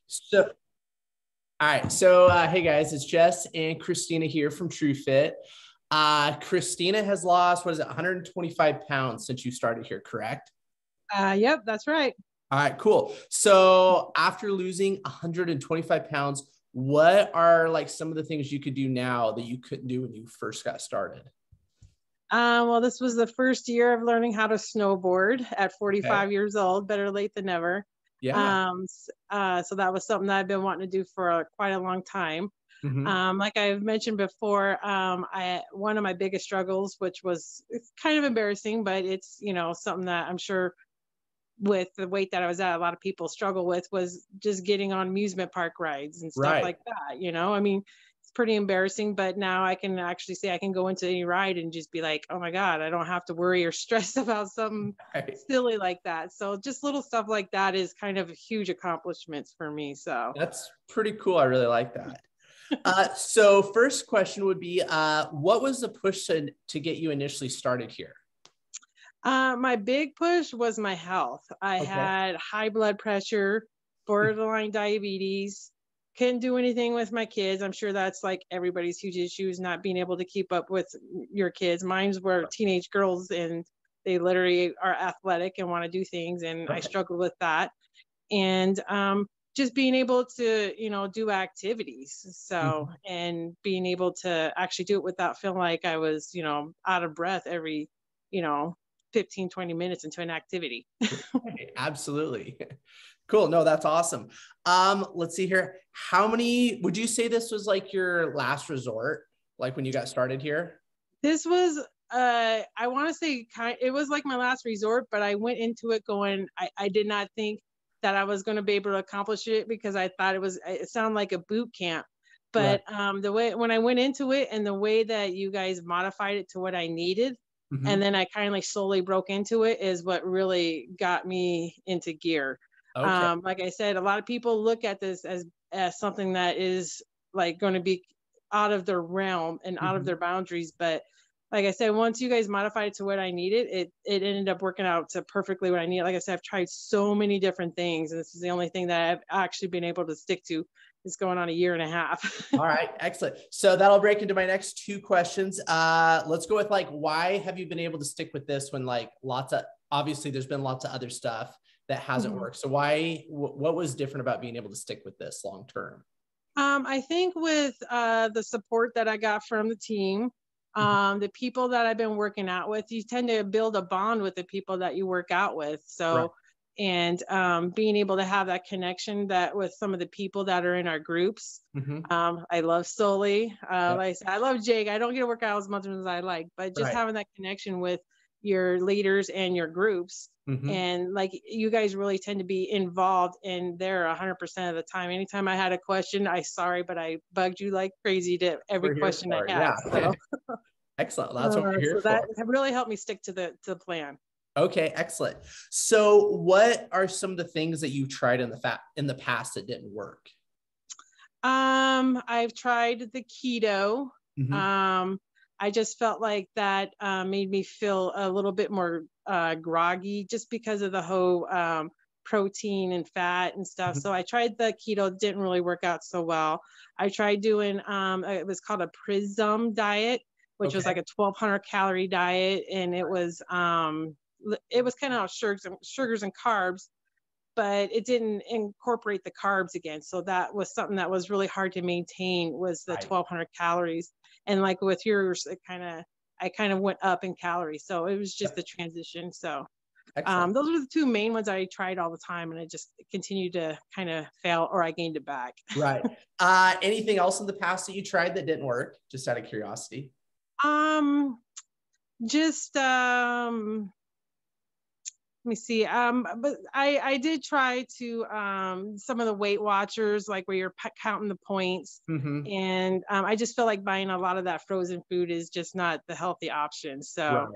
So, all right. So, hey guys, it's Jess and Kristina here from TrueFit. Kristina has lost, what is it, 125 pounds since you started here, correct? Yep, that's right. All right, cool. So, after losing 125 pounds, what are like some of the things you could do now that you couldn't do when you first got started? Well, this was the first year of learning how to snowboard at 45 Okay. years old. Better late than never. Yeah. So that was something that I've been wanting to do for quite a long time. Mm-hmm. Like I've mentioned before, one of my biggest struggles, which was it's kind of embarrassing, but it's something that I'm sure with the weight that I was at, a lot of people struggle with was just getting on amusement park rides and stuff Right. like that. I mean, it's pretty embarrassing, but now I can actually say I can go into any ride and just be like, oh my God, I don't have to worry or stress about something Right. silly like that. So just little stuff like that is kind of huge accomplishments for me. So That's pretty cool. I really like that. So first question would be, what was the push to get you initially started here? my big push was my health. I Okay. had high blood pressure, borderline diabetes, couldn't do anything with my kids. I'm sure that's like everybody's huge issues, not being able to keep up with your kids. Mine's were teenage girls and they literally are athletic and want to do things. And I Right. struggled with that. And just being able to, do activities. So, Mhm. and being able to actually do it without feeling like I was, out of breath every, you know, 15, 20 minutes into an activity. Right. Absolutely. Cool. No, that's awesome. Let's see here. How many would you say this was like your last resort, like when you got started here? This was I want to say it was like my last resort, but I went into it going I did not think that I was going to be able to accomplish it because I thought it sounded like a boot camp. Right. But the way when I went into it and the way that you guys modified it to what I needed, and Mhm. then I kind of like slowly broke into it is what really got me into gear. Okay. Like I said, a lot of people look at this as something that is like going to be out of their realm and out of Mhm. their boundaries, but like I said, once you guys modified it to what I needed, it ended up working out to perfectly what I needed. Like I said, I've tried so many different things, and this is the only thing that I've actually been able to stick to. It's going on a year and a half. All right, excellent. So that'll break into my next two questions. Let's go with like, why have you been able to stick with this when like obviously there's been lots of other stuff that hasn't Mhm. worked. So what was different about being able to stick with this long term? I think with the support that I got from the team, Mhm. the people that I've been working out with, you tend to build a bond with the people that you work out with. Right. So, and being able to have that connection that with some of the people that are in our groups. Mhm. I love Sully. Yep. Like I said, I love Jake. I don't get to work out as much as I like, but just Right. having that connection with your leaders and your groups Mhm. and like you guys really tend to be involved in there 100% of the time. Anytime I had a question, but I bugged you like crazy to every We're here question I for it. had. Yeah. So Excellent. That's what we're here so that for. really helped me stick to the plan. Okay, excellent. So what are some of the things that you tried in the past that didn't work? I've tried the keto. Mhm. um I just felt like that made me feel a little bit more groggy just because of the whole protein and fat and stuff. Mhm. So I tried the keto, didn't really work out so well. I tried doing it was called a Prism diet, which was like Okay. a 1200 calorie diet, and it was kind of sugars and carbs, but it didn't incorporate the carbs again. So that was something that was really hard to maintain was the Right. 1200 calories. And like with yours, I kind of went up in calories. So it was just the Yep. transition. So Excellent. those were the two main ones I tried all the time, and I just continued to kind of fail or I gained it back. Right. Anything else in the past that you tried that didn't work? Just out of curiosity. um, just let me see. But I did try to some of the Weight Watchers, like where you're counting the points, Mm-hmm. and I just feel like buying a lot of that frozen food is just not the healthy option. So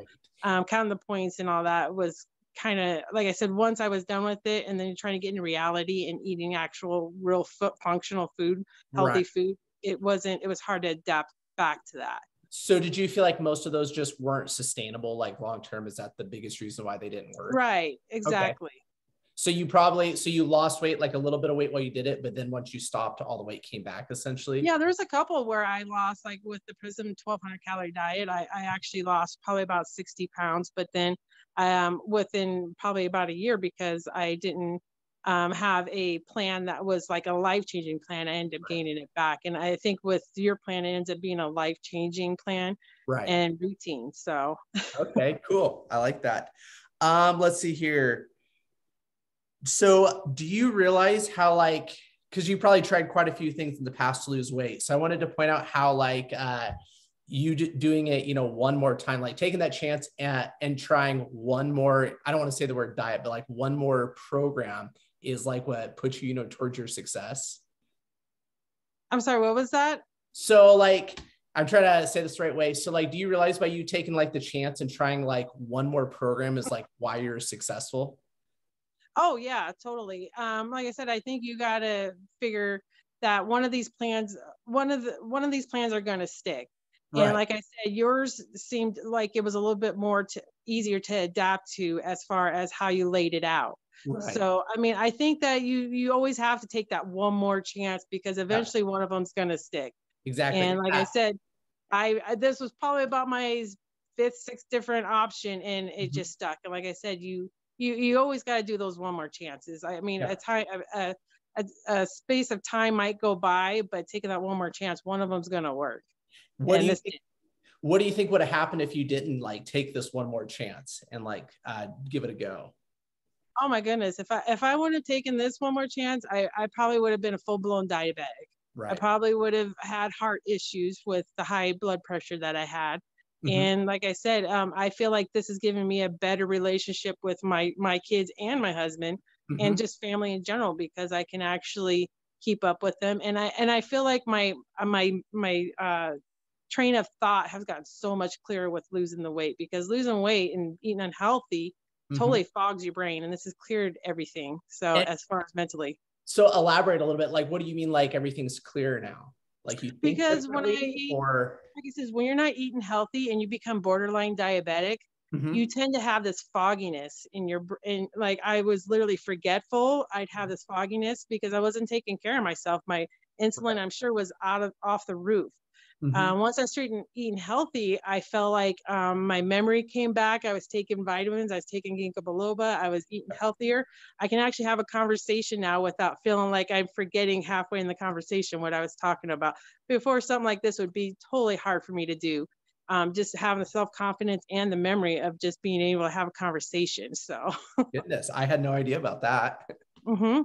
Right. counting the points and all that was kind of like I said. Once I was done with it, and then you're trying to get into reality and eating actual, real functional food, Right. healthy food, it wasn't. It was hard to adapt back to that. So did you feel like most of those just weren't sustainable, like long term? Is that the biggest reason why they didn't work? Right. Okay. Exactly. So you lost weight, like a little bit of weight while you did it, but then once you stopped, all the weight came back essentially. Yeah, there's a couple where I lost, like with the Prism 1200 calorie diet, I actually lost probably about 60 pounds, but then within probably about a year, because I didn't have a plan that was like a life-changing plan, I ended up gaining it back. And I think with your plan, it ends up being a life-changing plan Right. and routine. So Okay, cool. I like that. Let's see here. So do you realize how like, because you probably tried quite a few things in the past to lose weight. So I wanted to point out how like you doing it, you know, one more time, like taking that chance and trying one more, I don't want to say the word diet, but like one more program is like what puts you, you know, towards your success. I'm sorry, what was that? So like, I'm trying to say this the right way. So like, do you realize by you taking like the chance and trying like one more program is like why you're successful? Oh yeah, totally. Like I said, I think you got to figure that one of these plans are going to stick. And Right. like I said, yours seemed like it was a little bit more easier to adapt to as far as how you laid it out. Right. So, I mean, I think that you always have to take that one more chance, because Yeah, eventually one of them's going to stick. exactly. And like I Yeah. said, I this was probably about my fifth, sixth different option, and it Mhm. just stuck. And like I said, you always got to do those one more chances. I mean, Yeah. a time a space of time might go by, but taking that one more chance, one of them's gonna work. What do And you this, think, what do you think would have happened if you didn't like take this one more chance and like give it a go? oh my goodness, if I would have taken this one more chance, I probably would have been a full blown diabetic. I Right. probably would have had heart issues with the high blood pressure that I had. Hmm. And like I said, I feel like this has given me a better relationship with my kids and my husband, and Hmm. just family in general, because I can actually keep up with them. And I feel like my train of thought has gotten so much clearer with losing the weight, because losing weight and eating unhealthy Hmm. totally fogs your brain, and this has cleared everything. So And as far as mentally, so elaborate a little bit. Like, what do you mean? Like everything's clear now? Like you think because when I differently, eat, or? like I says, when you're not eating healthy and you become borderline diabetic, Hmm. you tend to have this fogginess in in, like, I was literally forgetful. I'd have this fogginess because I wasn't taking care of myself. My insulin, Right. I'm sure, was off the roof. Hmm. Once I started eating healthy, I felt like my memory came back. I was taking vitamins, I was taking ginkgo biloba, I was eating healthier. I can actually have a conversation now without feeling like I'm forgetting halfway in the conversation what I was talking about. Before, something like this would be totally hard for me to do. Just having the self confidence and the memory of just being able to have a conversation. So, Goodness, I had no idea about that. mm-hmm.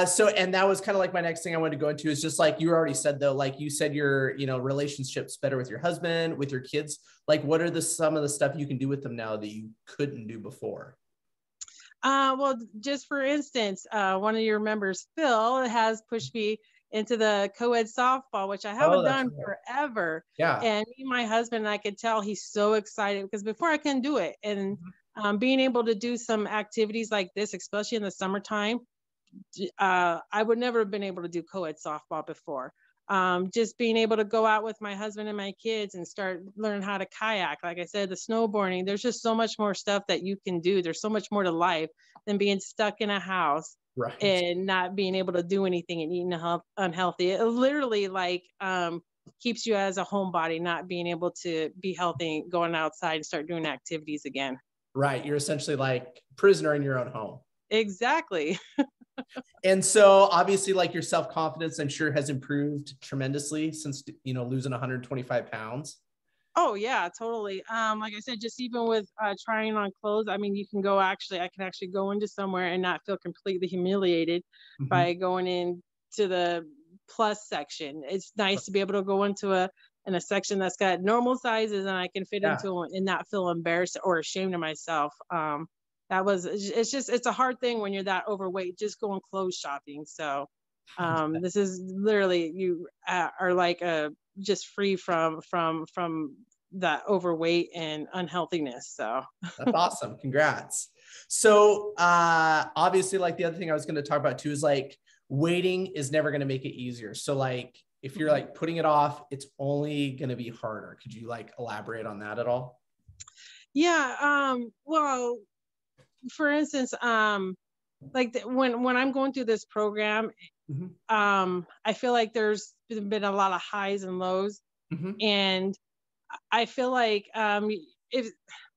So, and that was kind of like my next thing I wanted to go into is just like you already said though, like you said, your, you know, relationships better with your husband, with your kids. Like, what are some of the stuff you can do with them now that you couldn't do before? Well, just for instance, one of your members, Phil, has pushed me into the co-ed softball, which I Oh, haven't that's done right. forever. Yeah. And me and my husband, I could tell he's so excited, because before I couldn't do it. And being able to do some activities like this, especially in the summertime, I would never have been able to do co-ed softball before. Just being able to go out with my husband and my kids and start learning how to kayak, like I said, the snowboarding. There's just so much more stuff that you can do. There's so much more to life than being stuck in a house Right. and not being able to do anything and eating unhealthy. It literally like keeps you as a homebody, not being able to be healthy, going outside and start doing activities again. Right. You're essentially like prisoner in your own home. Exactly. And so obviously like your self-confidence, I'm sure has improved tremendously since, you know, losing 125 pounds. Oh yeah, totally. Like I said, just even with trying on clothes, I mean, I can actually go into somewhere and not feel completely humiliated Mhm. by going into the plus section. It's nice to be able to go into a section that's got normal sizes, and I can fit Yeah. into it and not feel embarrassed or ashamed of myself. It's a hard thing when you're that overweight, just going clothes shopping. So this is literally, you are like just free from that overweight and unhealthiness. So That's awesome. Congrats. So obviously like the other thing I was going to talk about too is like waiting is never going to make it easier. So like if you're like putting it off, it's only going to be harder. Could you like elaborate on that at all? yeah, well, for instance, when I'm going through this program, I feel like there's been a lot of highs and lows. And I feel like if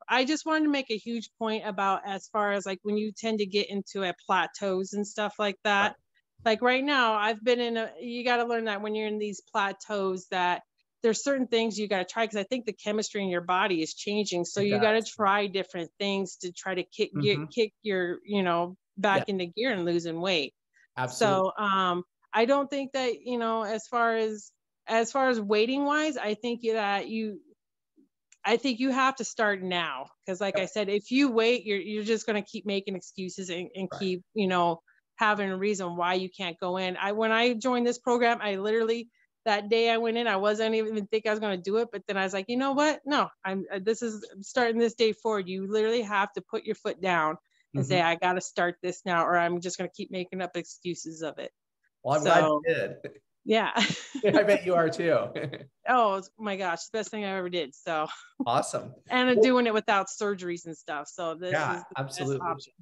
I just wanted to make a huge point about, as far as like when you tend to get into plateaus and stuff like that. Like right now, I've been you got to learn that when you're in these plateaus, that there's certain things you got to try, because I think the chemistry in your body is changing. So you got to try different things to try to kick your, back into gear and losing weight. Absolutely. So I don't think that, as far as waiting wise, I think that I think you have to start now, because like I said, if you wait, you're just going to keep making excuses and keep, having a reason why you can't go in. When I joined this program, I literally, that day I went in, I wasn't even think I was going to do it, but then I was like, you know what? No, I'm starting this day forward. You literally have to put your foot down and say, I got to start this now, or I'm just going to keep making up excuses of it. Well, I'm glad you did. Yeah. I bet you are too. Oh my gosh, the best thing I ever did. So awesome. And doing it without surgeries and stuff. So this is the absolutely. best option.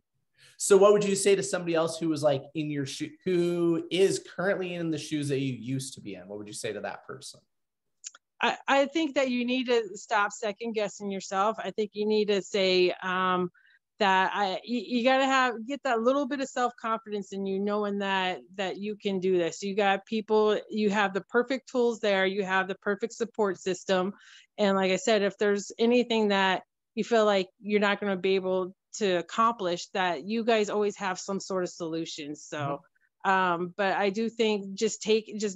So what would you say to somebody else who was like in your shoe, who is currently in the shoes that you used to be in? What would you say to that person? I think that you need to stop second guessing yourself. I think you need to say that you got to get that little bit of self-confidence in you, knowing that you can do this. You got people, you have the perfect tools there, you have the perfect support system. And like I said, if there's anything that you feel like you're not going to be able to accomplish, that you guys always have some sort of solution. So but I do think just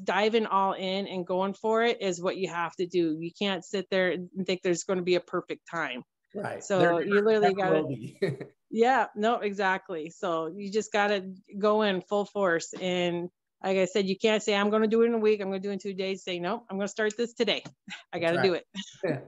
diving all in and going for it is what you have to do. You can't sit there and think there's going to be a perfect time. Right. So you literally got to, yeah, no, exactly. So you just got to go in full force. And like I said, you can't say, I'm going to do it in a week, I'm going to do it in 2 days. Say, no, I'm going to start this today. I got to do it.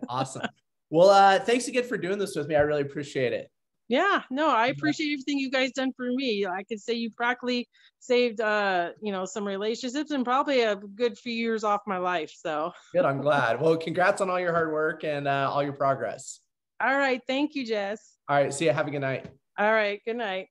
Awesome. Well, thanks again for doing this with me. I really appreciate it. Yeah, no, I appreciate everything you guys done for me. I could say you practically saved, some relationships and probably a good few years off my life. So good. I'm glad. Well, congrats on all your hard work and all your progress. All right. Thank you, Jess. All right. See you. Have a good night. All right. Good night.